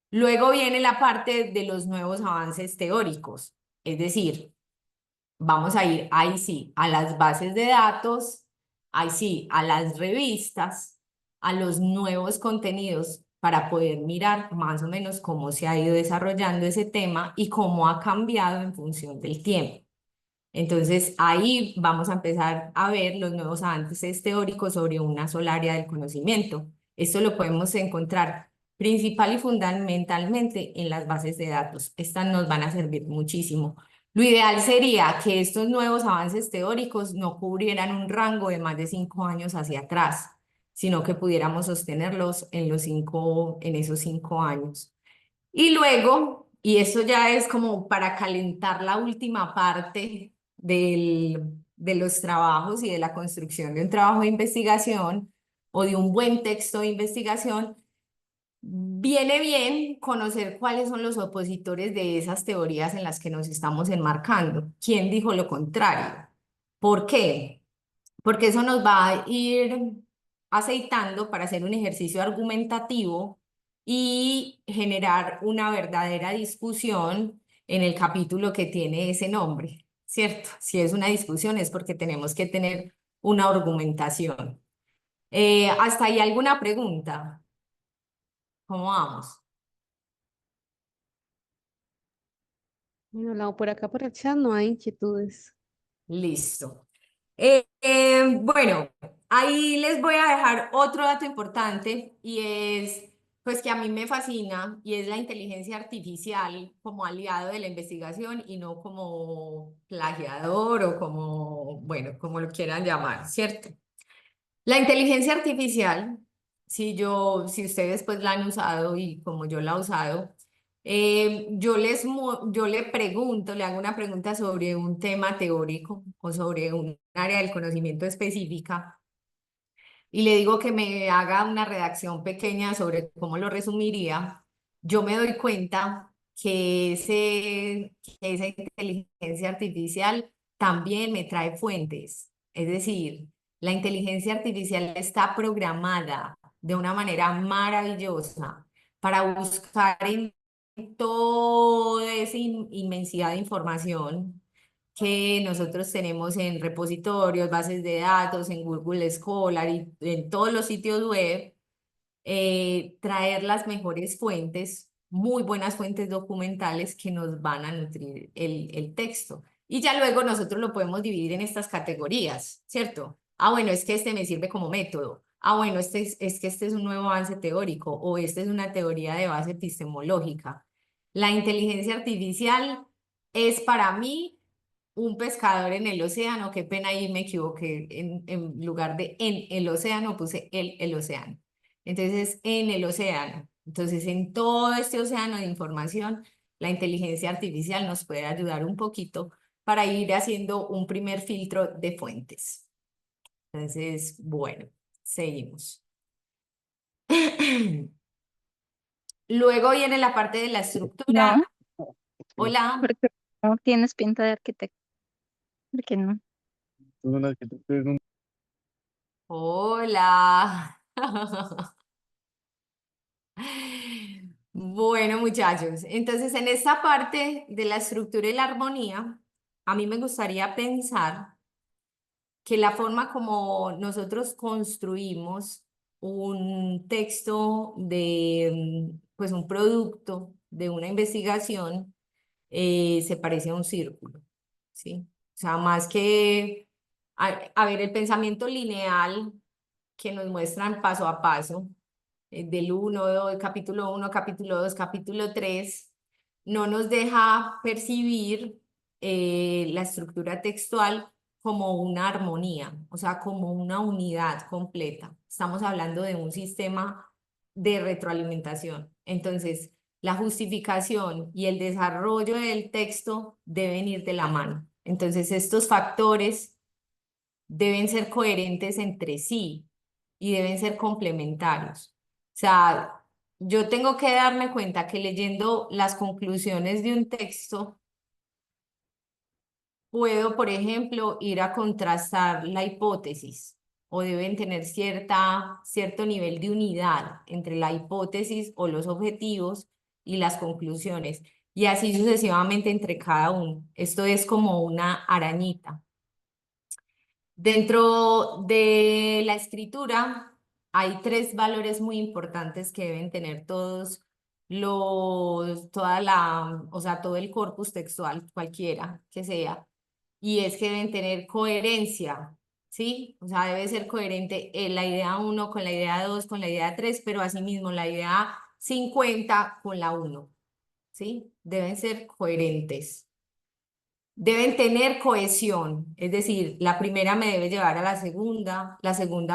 Luego viene la parte de los nuevos avances teóricos, es decir, vamos a ir ahí sí a las bases de datos, ahí sí a las revistas, a los nuevos contenidos para poder mirar más o menos cómo se ha ido desarrollando ese tema y cómo ha cambiado en función del tiempo. Entonces ahí vamos a empezar a ver los nuevos avances teóricos sobre una sola área del conocimiento. Esto lo podemos encontrar principal y fundamentalmente en las bases de datos. Estas nos van a servir muchísimo. Lo ideal sería que estos nuevos avances teóricos no cubrieran un rango de más de 5 años hacia atrás, sino que pudiéramos sostenerlos en esos 5 años. Y luego, y eso ya es como para calentar la última parte de los trabajos y de la construcción de un trabajo de investigación o de un buen texto de investigación, viene bien conocer cuáles son los opositores de esas teorías en las que nos estamos enmarcando. ¿Quién dijo lo contrario? ¿Por qué? Porque eso nos va a ir aceitando para hacer un ejercicio argumentativo y generar una verdadera discusión en el capítulo que tiene ese nombre, ¿cierto? Si es una discusión es porque tenemos que tener una argumentación. ¿Hasta ahí alguna pregunta? ¿Cómo vamos? Bueno, Lau, por acá por el chat no hay inquietudes. Listo. Bueno, ahí les voy a dejar otro dato importante y es, pues que a mí me fascina y es la inteligencia artificial como aliado de la investigación y no como plagiador o como, bueno, como lo quieran llamar, ¿cierto? La inteligencia artificial, si ustedes pues la han usado y como yo la he usado, yo le pregunto, le hago una pregunta sobre un tema teórico o sobre un área del conocimiento específica y le digo que me haga una redacción pequeña sobre cómo lo resumiría. Yo me doy cuenta que esa inteligencia artificial también me trae fuentes, es decir, la inteligencia artificial está programada de una manera maravillosa para buscar en toda esa inmensidad de información que nosotros tenemos en repositorios, bases de datos, en Google Scholar y en todos los sitios web, traer las mejores fuentes, muy buenas fuentes documentales que nos van a nutrir el texto. Y ya luego nosotros lo podemos dividir en estas categorías, ¿cierto? Ah, bueno, es que este me sirve como método. Ah, bueno, es que este es un nuevo avance teórico o esta es una teoría de base epistemológica. La inteligencia artificial es para mí un pescador en el océano. Qué pena ahí me equivoqué. En lugar de en el océano puse el océano. Entonces, en el océano. Entonces, en todo este océano de información, la inteligencia artificial nos puede ayudar un poquito para ir haciendo un primer filtro de fuentes. Entonces, bueno, seguimos. Luego viene la parte de la estructura. No, Hola. porque no tienes pinta de arquitecto. ¿Por qué no? Hola. Bueno, muchachos, entonces en esta parte de la estructura y la armonía, a mí me gustaría pensar que la forma como nosotros construimos un texto de, pues un producto de una investigación, se parece a un círculo, ¿sí? O sea, más que, a ver, el pensamiento lineal que nos muestran paso a paso, del capítulo 1, capítulo 2, capítulo 3, no nos deja percibir la estructura textual como una armonía, o sea, como una unidad completa. Estamos hablando de un sistema de retroalimentación. Entonces, la justificación y el desarrollo del texto deben ir de la mano. Entonces, estos factores deben ser coherentes entre sí y deben ser complementarios. O sea, yo tengo que darme cuenta que leyendo las conclusiones de un texto, puedo, por ejemplo, ir a contrastar la hipótesis o deben tener cierto nivel de unidad entre la hipótesis o los objetivos y las conclusiones, y así sucesivamente entre cada uno. Esto es como una arañita. Dentro de la escritura hay tres valores muy importantes que deben tener o sea, todo el corpus textual, cualquiera que sea, y es que deben tener coherencia, ¿sí? O sea, debe ser coherente la idea 1 con la idea 2 con la idea 3, pero asimismo la idea 50 con la 1, ¿sí? Deben ser coherentes. Deben tener cohesión, es decir, la primera me debe llevar a la segunda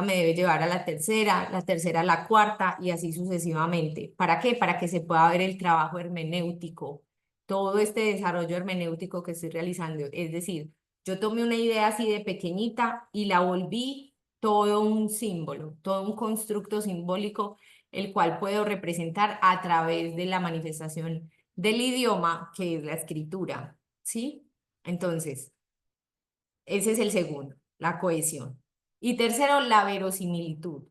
me debe llevar a la tercera a la cuarta y así sucesivamente. ¿Para qué? Para que se pueda ver el trabajo hermenéutico, todo este desarrollo hermenéutico que estoy realizando. Es decir, yo tomé una idea así de pequeñita y la volví todo un símbolo, todo un constructo simbólico, el cual puedo representar a través de la manifestación del idioma, que es la escritura, ¿sí? Entonces, ese es el segundo, la cohesión. Y tercero, la verosimilitud.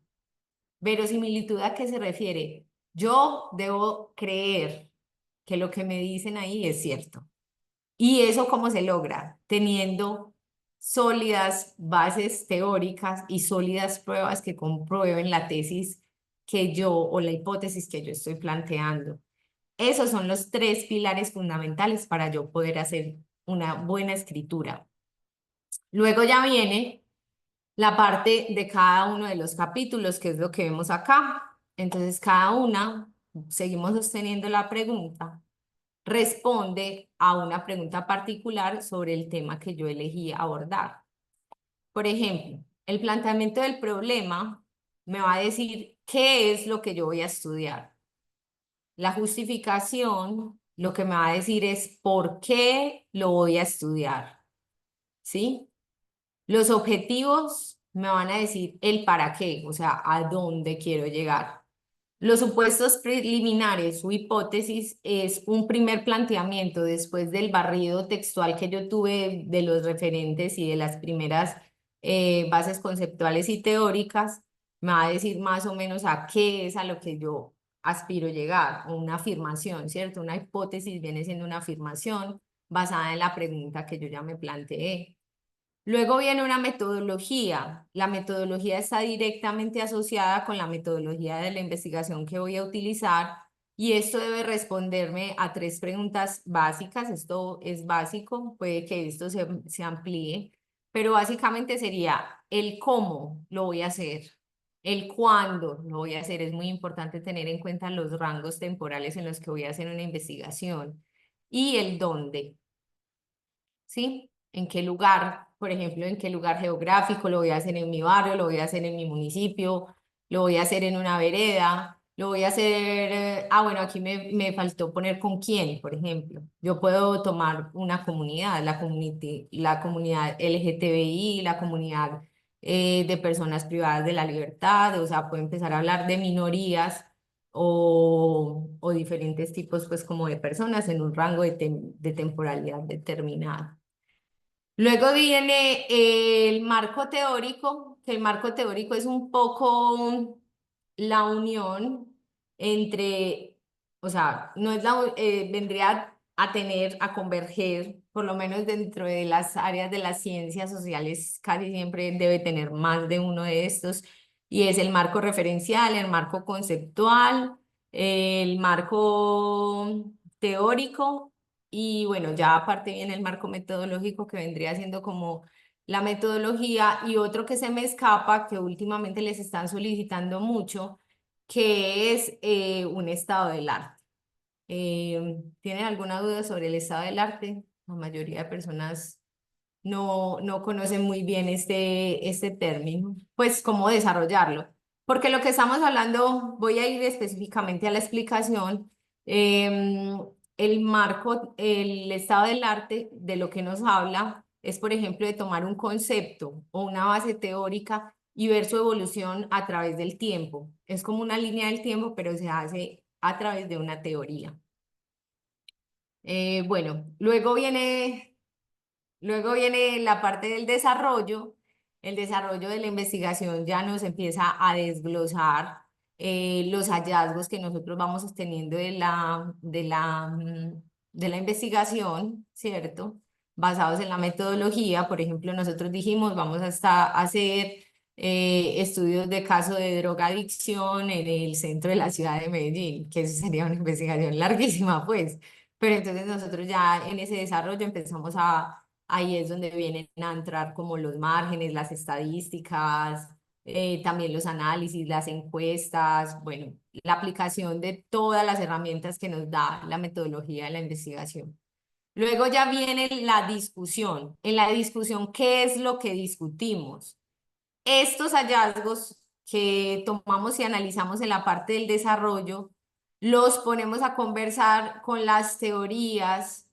¿Verosimilitud a qué se refiere? Yo debo creer que lo que me dicen ahí es cierto. ¿Y eso cómo se logra? Teniendo sólidas bases teóricas y sólidas pruebas que comprueben la tesis que yo o la hipótesis que yo estoy planteando. Esos son los tres pilares fundamentales para yo poder hacer una buena escritura. Luego ya viene la parte de cada uno de los capítulos, que es lo que vemos acá. Entonces, cada una, seguimos sosteniendo la pregunta, responde a una pregunta particular sobre el tema que yo elegí abordar. Por ejemplo, el planteamiento del problema me va a decir qué es lo que yo voy a estudiar. La justificación lo que me va a decir es por qué lo voy a estudiar, ¿sí? Los objetivos me van a decir el para qué, o sea, a dónde quiero llegar. Los supuestos preliminares o hipótesis es un primer planteamiento después del barrido textual que yo tuve de los referentes y de las primeras bases conceptuales y teóricas. Me va a decir más o menos a qué es a lo que yo aspiro llegar, o una afirmación, ¿cierto? Una hipótesis viene siendo una afirmación basada en la pregunta que yo ya me planteé. Luego viene una metodología. La metodología está directamente asociada con la metodología de la investigación que voy a utilizar y esto debe responderme a tres preguntas básicas. Esto es básico, puede que esto se amplíe, pero básicamente sería el cómo lo voy a hacer, el cuándo lo voy a hacer. Es muy importante tener en cuenta los rangos temporales en los que voy a hacer una investigación y el dónde. ¿Sí? ¿En qué lugar? Por ejemplo, ¿en qué lugar geográfico? ¿Lo voy a hacer en mi barrio? ¿Lo voy a hacer en mi municipio? ¿Lo voy a hacer en una vereda? ¿Lo voy a hacer? Bueno, aquí me faltó poner con quién, por ejemplo. Yo puedo tomar una comunidad, la comunidad LGTBI, la comunidad de personas privadas de la libertad, o sea, puedo empezar a hablar de minorías o diferentes tipos, pues, como de personas en un rango de temporalidad determinado. Luego viene el marco teórico, que el marco teórico es un poco la unión entre, o sea, no es vendría a tener, a converger, por lo menos dentro de las áreas de las ciencias sociales, casi siempre debe tener más de uno de estos, y es el marco referencial, el marco conceptual, el marco teórico y bueno, ya aparte viene el marco metodológico que vendría siendo como la metodología y otro que se me escapa que últimamente les están solicitando mucho, que es un estado del arte. ¿Tienen alguna duda sobre el estado del arte? La mayoría de personas no conocen muy bien este término, pues cómo desarrollarlo. Porque lo que estamos hablando, voy a ir específicamente a la explicación, el marco, el estado del arte de lo que nos habla es, por ejemplo, de tomar un concepto o una base teórica y ver su evolución a través del tiempo. Es como una línea del tiempo, pero se hace a través de una teoría. Bueno, luego viene la parte del desarrollo. El desarrollo de la investigación ya nos empieza a desglosar los hallazgos que nosotros vamos sosteniendo de la investigación, ¿cierto? Basados en la metodología. Por ejemplo, nosotros dijimos, vamos a hacer estudios de caso de drogadicción en el centro de la ciudad de Medellín, que eso sería una investigación larguísima, pues. Pero entonces nosotros ya en ese desarrollo empezamos ahí es donde vienen a entrar como los márgenes, las estadísticas, también los análisis, las encuestas, bueno, la aplicación de todas las herramientas que nos da la metodología de la investigación. Luego ya viene la discusión. En la discusión, ¿qué es lo que discutimos? Estos hallazgos que tomamos y analizamos en la parte del desarrollo, los ponemos a conversar con las teorías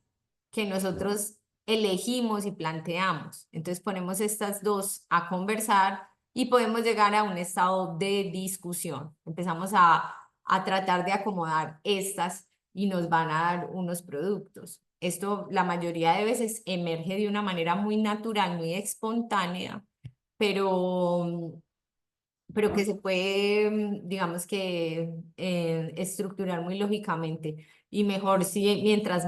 que nosotros elegimos y planteamos. Entonces ponemos estas dos a conversar y podemos llegar a un estado de discusión. Empezamos a tratar de acomodar estas y nos van a dar unos productos. Esto la mayoría de veces emerge de una manera muy natural, muy espontánea, pero, pero que se puede, digamos que, estructurar muy lógicamente y mejor si mientras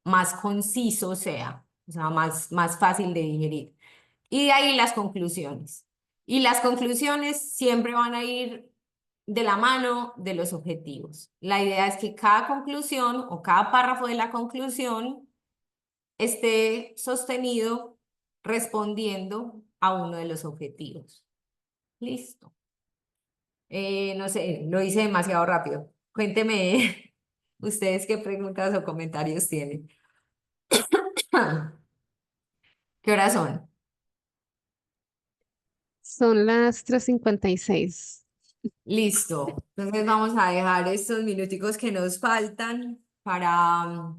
más conciso sea, o sea, más fácil de digerir. Y de ahí las conclusiones. Y las conclusiones siempre van a ir de la mano de los objetivos. La idea es que cada conclusión o cada párrafo de la conclusión esté sostenido respondiendo a uno de los objetivos. Listo. No sé, lo hice demasiado rápido. Cuénteme ustedes qué preguntas o comentarios tienen. ¿Qué horas son? Son las 3:56. Listo. Entonces vamos a dejar estos minuticos que nos faltan ¿para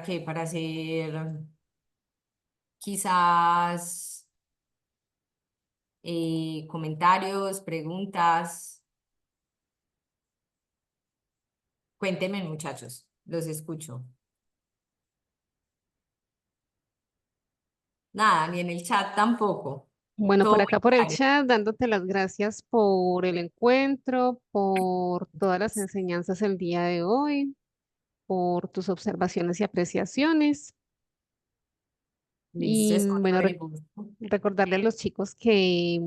qué? Para hacer quizás comentarios, preguntas. Cuéntenme, muchachos, los escucho. Nada, ni en el chat tampoco. Bueno, Todo por muy acá por el claro. chat, dándote las gracias por el encuentro, por todas las enseñanzas el día de hoy, por tus observaciones y apreciaciones. Listo, Y es con todo bueno, el gusto. recordarle a los chicos que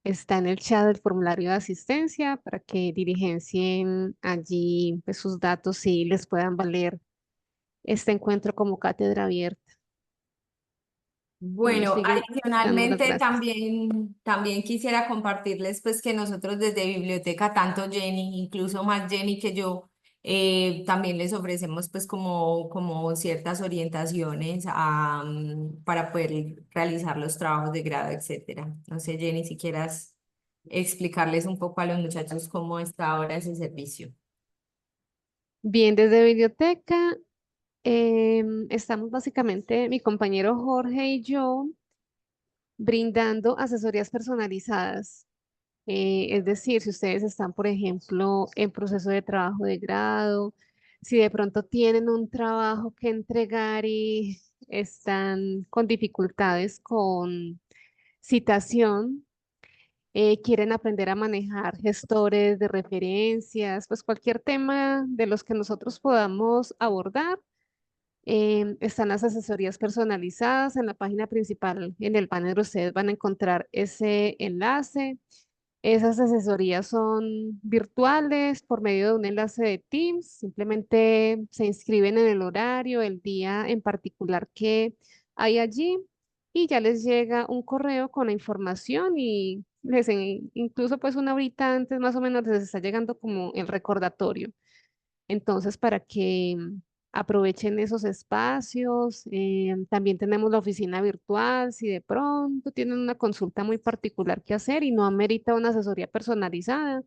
está en el chat el formulario de asistencia para que diligencien allí pues, sus datos y les puedan valer este encuentro como cátedra abierta. Bueno, Bueno, sigue dando las adicionalmente gracias. también quisiera compartirles pues que nosotros desde biblioteca, tanto Jenny, incluso más Jenny que yo, también les ofrecemos pues como ciertas orientaciones para poder realizar los trabajos de grado, etcétera. No sé, Jenny, si quieras explicarles un poco a los muchachos cómo está ahora ese servicio. Bien, desde biblioteca estamos básicamente mi compañero Jorge y yo brindando asesorías personalizadas. Es decir, si ustedes están, por ejemplo, en proceso de trabajo de grado, si de pronto tienen un trabajo que entregar y están con dificultades con citación, quieren aprender a manejar gestores de referencias, pues cualquier tema de los que nosotros podamos abordar, Están las asesorías personalizadas en la página principal. En el banner ustedes van a encontrar ese enlace. Esas asesorías son virtuales por medio de un enlace de Teams. Simplemente se inscriben en el horario, el día en particular que hay allí y ya les llega un correo con la información y incluso pues una horita antes más o menos les está llegando como el recordatorio. Entonces, para que aprovechen esos espacios, también tenemos la oficina virtual, si de pronto tienen una consulta muy particular que hacer y no amerita una asesoría personalizada.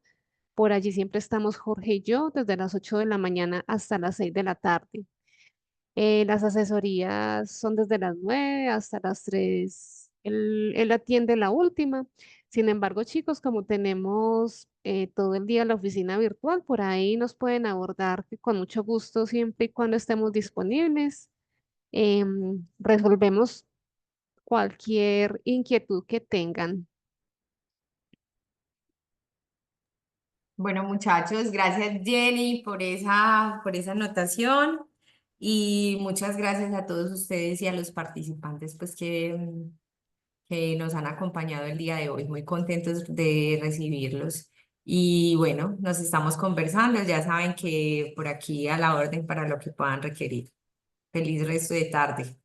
Por allí siempre estamos Jorge y yo desde las 8 de la mañana hasta las 6 de la tarde. Las asesorías son desde las 9 hasta las 3. Él atiende la última. Sin embargo, chicos, como tenemos todo el día la oficina virtual, por ahí nos pueden abordar que con mucho gusto siempre y cuando estemos disponibles. Resolvemos cualquier inquietud que tengan. Bueno, muchachos, gracias Jenny por esa anotación y muchas gracias a todos ustedes y a los participantes pues que nos han acompañado el día de hoy. Muy contentos de recibirlos. Y bueno, nos estamos conversando. Ya saben que por aquí a la orden para lo que puedan requerir. Feliz resto de tarde.